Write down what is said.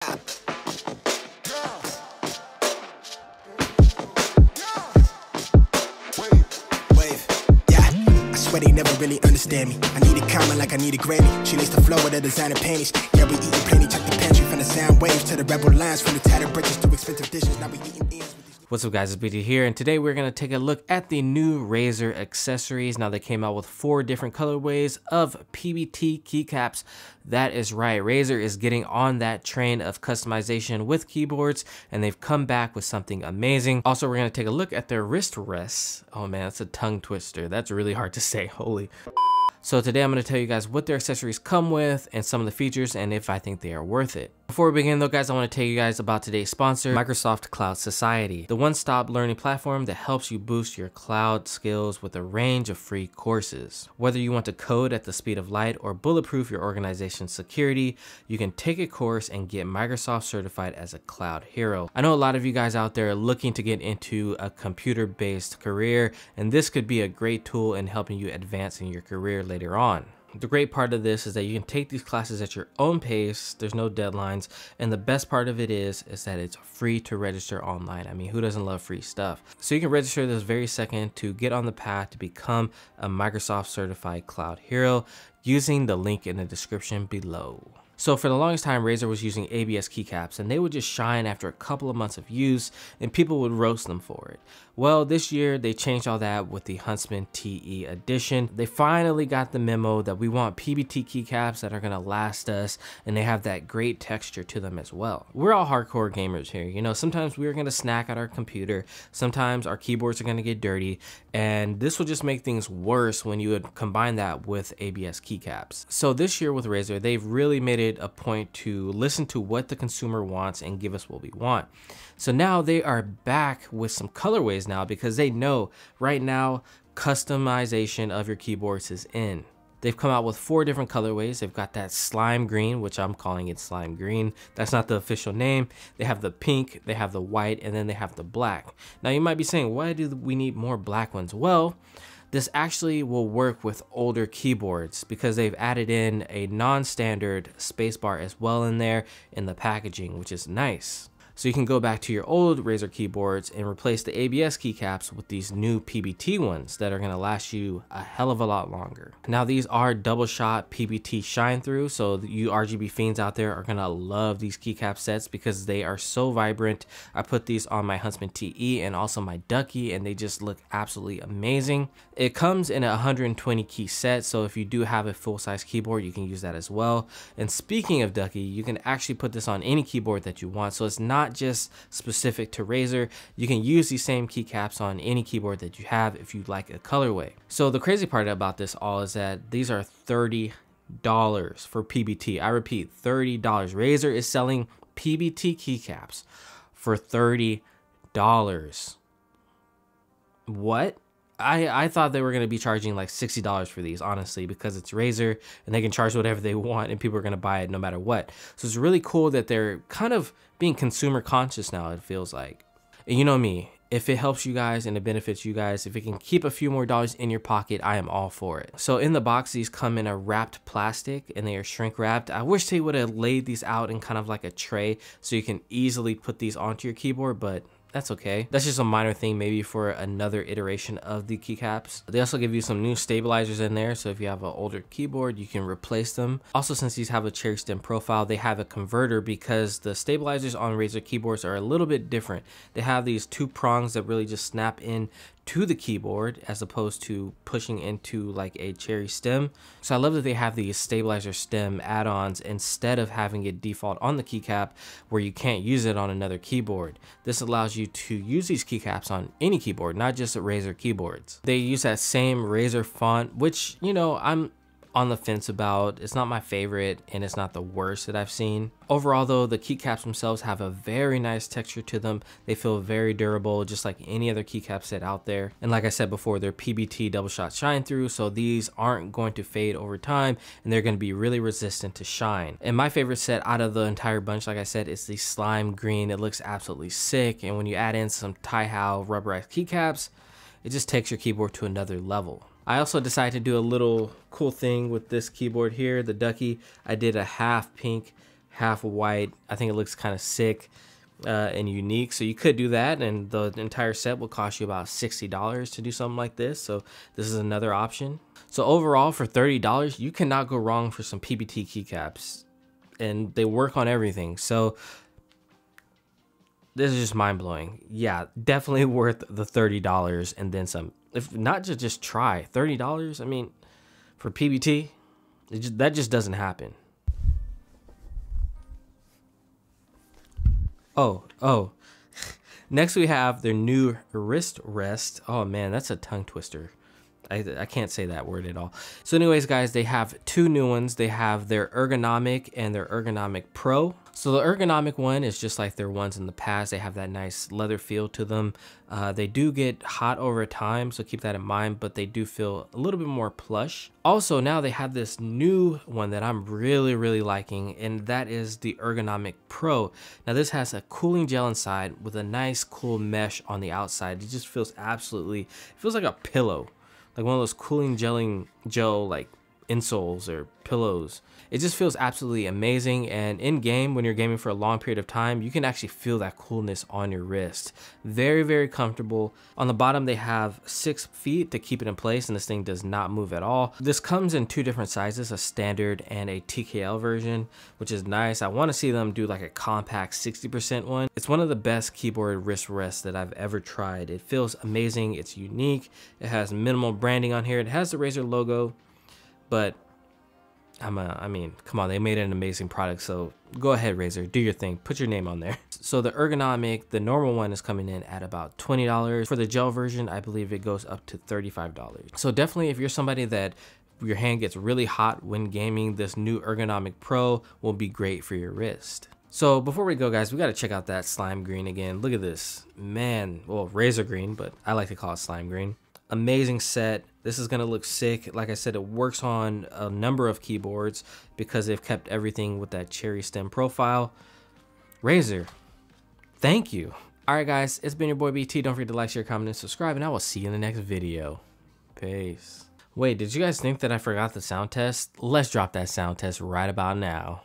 Swear they never really understand me. I need a comment like I need a Grammy. She lace the flow with her designer panties. Yeah, we eating plenty, check the pantry. From the sound waves to the rebel lines, from the tattered bridges to expensive dishes. Now we eating ends with these. What's up guys, it's BT here, and today we're going to take a look at the new RAZER accessories. Now they came out with 4 different colorways of PBT keycaps. That is right, RAZER is getting on that train of customization with keyboards, and they've come back with something amazing. Also, we're going to take a look at their wrist rests. Oh man, that's a tongue twister. That's really hard to say, holy. So today I'm going to tell you guys what their accessories come with and some of the features and if I think they are worth it. Before we begin though guys, I want to tell you guys about today's sponsor, Microsoft Cloud Society, the one-stop learning platform that helps you boost your cloud skills with a range of free courses. Whether you want to code at the speed of light or bulletproof your organization's security, you can take a course and get Microsoft certified as a cloud hero. I know a lot of you guys out there are looking to get into a computer-based career, and this could be a great tool in helping you advance in your career later on. The great part of this is that you can take these classes at your own pace. There's no deadlines, and the best part of it is that it's free to register online. I mean, who doesn't love free stuff? So you can register this very second to get on the path to become a Microsoft certified cloud hero using the link in the description below. So for the longest time, RAZER was using ABS keycaps, and they would just shine after a couple of months of use, and people would roast them for it. Well, this year they changed all that with the Huntsman TE edition. They finally got the memo that we want PBT keycaps that are gonna last us, and they have that great texture to them as well. We're all hardcore gamers here, you know. Sometimes we're gonna snack at our computer, sometimes our keyboards are gonna get dirty, and this will just make things worse when you would combine that with ABS keycaps. So this year with RAZER, they've really made it a point to listen to what the consumer wants and give us what we want. So now they are back with some colorways now, because they know right now customization of your keyboards is in. They've come out with 4 different colorways. They've got that slime green, which I'm calling it slime green. That's not the official name. They have the pink, they have the white, and then they have the black. Now you might be saying, why do we need more black ones? Well, this actually will work with older keyboards because they've added in a non-standard spacebar as well in there in the packaging, which is nice. So you can go back to your old RAZER keyboards and replace the ABS keycaps with these new PBT ones that are going to last you a hell of a lot longer. Now these are double shot PBT shine through, so you RGB fiends out there are going to love these keycap sets because they are so vibrant. I put these on my Huntsman TE and also my Ducky, and they just look absolutely amazing. It comes in a 120 key set, so if you do have a full-size keyboard, you can use that as well. And speaking of Ducky, you can actually put this on any keyboard that you want, so it's not just specific to RAZER. You can use these same keycaps on any keyboard that you have if you like a colorway. So the crazy part about this all is that these are $30 for PBT. I repeat, $30. RAZER is selling PBT keycaps for $30. What? I thought they were going to be charging like $60 for these, honestly, because it's RAZER and they can charge whatever they want and people are going to buy it no matter what. So it's really cool that they're kind of being consumer conscious now, it feels like. And you know me, if it helps you guys and it benefits you guys, if it can keep a few more dollars in your pocket, I am all for it. So in the box, these come in a wrapped plastic and they are shrink wrapped. I wish they would have laid these out in kind of like a tray so you can easily put these onto your keyboard, but that's okay. That's just a minor thing maybe for another iteration of the keycaps. They also give you some new stabilizers in there, so if you have an older keyboard, you can replace them. Also, since these have a cherry stem profile, they have a converter because the stabilizers on RAZER keyboards are a little bit different. They have these 2 prongs that really just snap in to the keyboard as opposed to pushing into like a cherry stem. So I love that they have these stabilizer stem add-ons instead of having it default on the keycap where you can't use it on another keyboard. This allows you to use these keycaps on any keyboard, not just RAZER keyboards. They use that same RAZER font, which, you know, I'm on the fence about. It's not my favorite and it's not the worst that I've seen. Overall though, the keycaps themselves have a very nice texture to them. They feel very durable, just like any other keycap set out there. And like I said before, they're PBT double shot shine through, so these aren't going to fade over time and they're going to be really resistant to shine. And my favorite set out of the entire bunch, like I said, is the slime green. It looks absolutely sick, and when you add in some Tie-How rubberized keycaps, it just takes your keyboard to another level. I also decided to do a little cool thing with this keyboard here, the Ducky. I did a half pink, half white. I think it looks kind of sick and unique, so you could do that, and the entire set will cost you about $60 to do something like this. So this is another option. So overall, for $30, you cannot go wrong for some PBT keycaps, and they work on everything. So this is just mind-blowing. Yeah, definitely worth the $30 and then some. If not, just try $30. I mean, for PBT, that just doesn't happen. Oh. Next we have their new wrist rest. Oh man, that's a tongue twister. I can't say that word at all. So anyways, guys, they have two new ones. They have their Ergonomic and their Ergonomic Pro. So the Ergonomic one is just like their ones in the past. They have that nice leather feel to them. They do get hot over time, so keep that in mind, but they do feel a little bit more plush. Also, now they have this new one that I'm really liking, and that is the Ergonomic Pro. Now this has a cooling gel inside with a nice cool mesh on the outside. It just feels it feels like a pillow. Like one of those cooling gel like insoles or pillows. It just feels absolutely amazing, and in game, when you're gaming for a long period of time, you can actually feel that coolness on your wrist. Very comfortable. On the bottom, they have 6 feet to keep it in place, and this thing does not move at all. This comes in 2 different sizes, a standard and a TKL version, which is nice. I want to see them do like a compact 60% one. It's one of the best keyboard wrist rests that I've ever tried. It feels amazing. It's unique. It has minimal branding on here. It has the Razer logo, but I mean, come on, they made an amazing product, so go ahead, Razer, do your thing, put your name on there. So the Ergonomic, the normal one is coming in at about $20. For the gel version, I believe it goes up to $35. So definitely, if you're somebody that your hand gets really hot when gaming, this new Ergonomic Pro will be great for your wrist. So before we go, guys, we got to check out that slime green again. Look at this, man. Well, Razer green, but I like to call it slime green. Amazing set. This is gonna look sick. Like I said, it works on a number of keyboards because they've kept everything with that cherry stem profile. Razer, thank you. All right, guys, it's been your boy BT. Don't forget to like, share, comment, and subscribe, and I will see you in the next video. Peace. Wait, did you guys think that I forgot the sound test? Let's drop that sound test right about now.